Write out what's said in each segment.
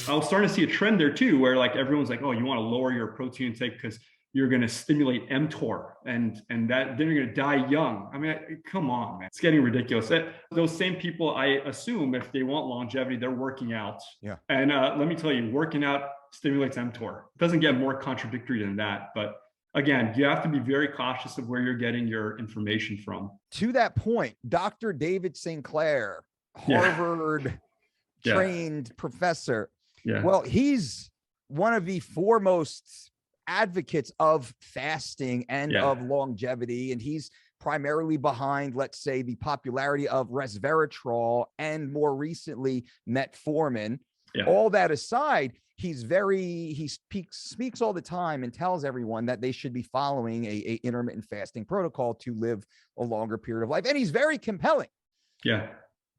I was starting to see a trend there too, where like everyone's like, oh, you want to lower your protein intake because you're going to stimulate mTOR and that then you're going to die young. I mean, come on, man, it's getting ridiculous. Those same people, I assume, if they want longevity, they're working out. Yeah. And let me tell you, working out stimulates mTOR. It doesn't get more contradictory than that. But again, you have to be very cautious of where you're getting your information from. To that point, Dr. David Sinclair, Harvard trained professor. Yeah. Well, he's one of the foremost advocates of fasting and of longevity. And he's primarily behind, let's say, the popularity of resveratrol and more recently metformin. All that aside, he speaks all the time and tells everyone that they should be following a intermittent fasting protocol to live a longer period of life. And he's very compelling. Yeah.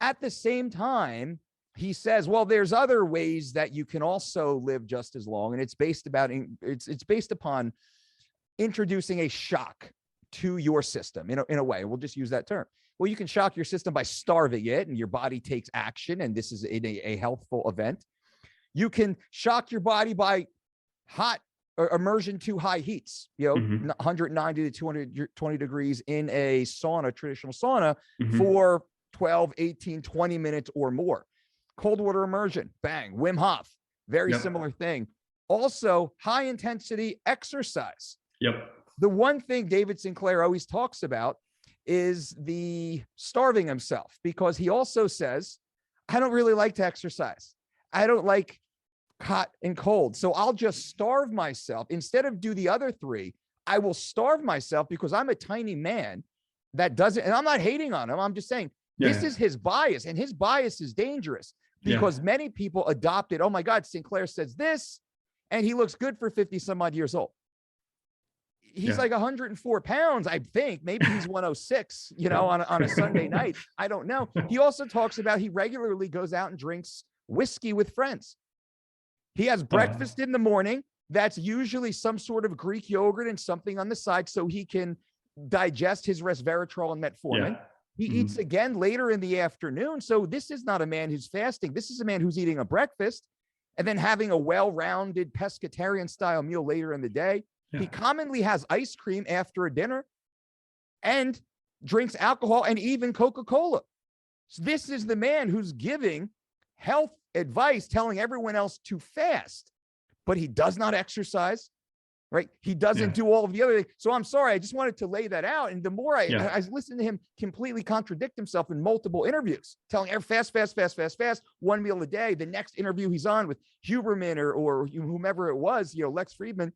At the same time, he says, well, there's other ways that you can also live just as long. And it's based upon introducing a shock to your system in a way. We'll just use that term. Well, you can shock your system by starving it and your body takes action. And this is a healthful event. You can shock your body by hot or immersion to high heats, 190 to 220 degrees in a sauna, traditional sauna, for 12, 18, 20 minutes or more. Cold water immersion, bang. Wim Hof, very similar thing. Also, high intensity exercise. The one thing David Sinclair always talks about is the starving himself, because he also says, I don't really like to exercise. I don't like hot and cold. So I'll just starve myself. Instead of do the other three, I will starve myself because I'm a tiny man that doesn't, and I'm not hating on him. I'm just saying this is his bias, and his bias is dangerous because many people adopted, oh my God, Sinclair says this, and he looks good for 50 some odd years old. He's like 104 pounds, I think. Maybe he's 106, on a Sunday night. I don't know. He also talks about he regularly goes out and drinks whiskey with friends. He has breakfast in the morning. That's usually some sort of Greek yogurt and something on the side so he can digest his resveratrol and metformin. He eats again later in the afternoon. So this is not a man who's fasting. This is a man who's eating a breakfast and then having a well-rounded pescatarian style meal later in the day. He commonly has ice cream after a dinner and drinks alcohol and even Coca-Cola. So this is the man who's giving health advice, telling everyone else to fast, but he does not exercise, right? He doesn't do all of the other things. So I'm sorry, I just wanted to lay that out. And the more I listened to him completely contradict himself in multiple interviews, telling fast, one meal a day. The next interview he's on with Huberman or whomever it was, Lex Friedman,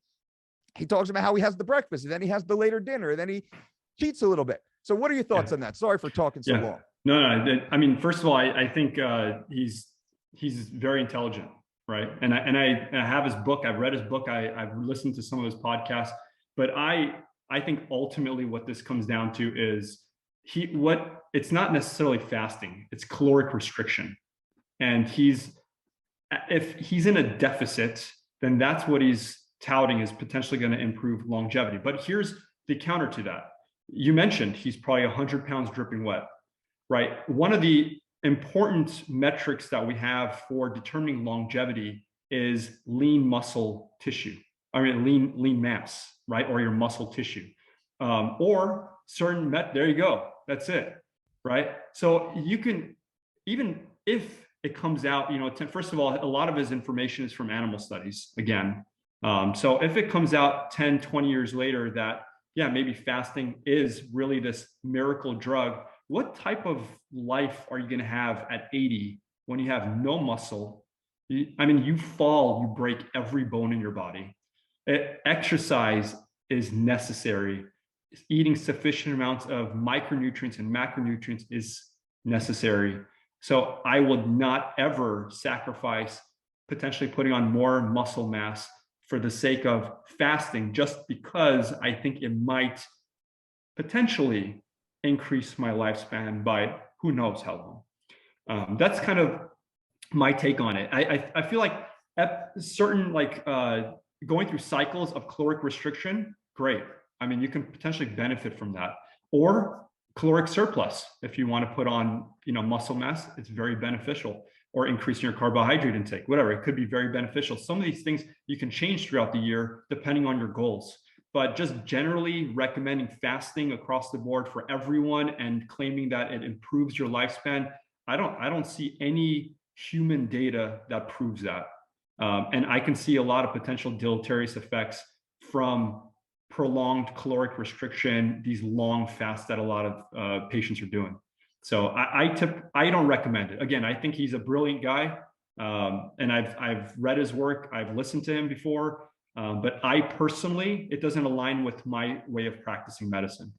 he talks about how he has the breakfast and then he has the later dinner and then he cheats a little bit. So what are your thoughts on that? Sorry for talking so long. No. I mean, first of all, I think he's very intelligent, right? And I have his book. I've read his book. I've listened to some of his podcasts. But I think ultimately what this comes down to is it's not necessarily fasting. It's caloric restriction. And if he's in a deficit, then that's what he's touting is potentially going to improve longevity. But here's the counter to that. You mentioned he's probably 100 pounds dripping wet, right? One of the important metrics that we have for determining longevity is lean muscle tissue. I mean, lean mass, right? Or your muscle tissue, or certain there you go. That's it, right? So you can, even if it comes out, first of all, a lot of his information is from animal studies again. So if it comes out 10, 20 years later that, maybe fasting is really this miracle drug, what type of life are you going to have at 80 when you have no muscle? You fall, you break every bone in your body. Exercise is necessary. Eating sufficient amounts of micronutrients and macronutrients is necessary. So I would not ever sacrifice potentially putting on more muscle mass for the sake of fasting, just because I think it might potentially increase my lifespan by who knows how long. That's kind of my take on it. I feel like certain going through cycles of caloric restriction, great. You can potentially benefit from that, or caloric surplus if you want to put on muscle mass. It's very beneficial. or increasing your carbohydrate intake, whatever. It could be very beneficial. Some of these things you can change throughout the year depending on your goals. But just generally recommending fasting across the board for everyone and claiming that it improves your lifespan, I don't see any human data that proves that. And I can see a lot of potential deleterious effects from prolonged caloric restriction, these long fasts that a lot of patients are doing. So I don't recommend it. Again, I think he's a brilliant guy, and I've read his work, I've listened to him before, but I personally, it doesn't align with my way of practicing medicine.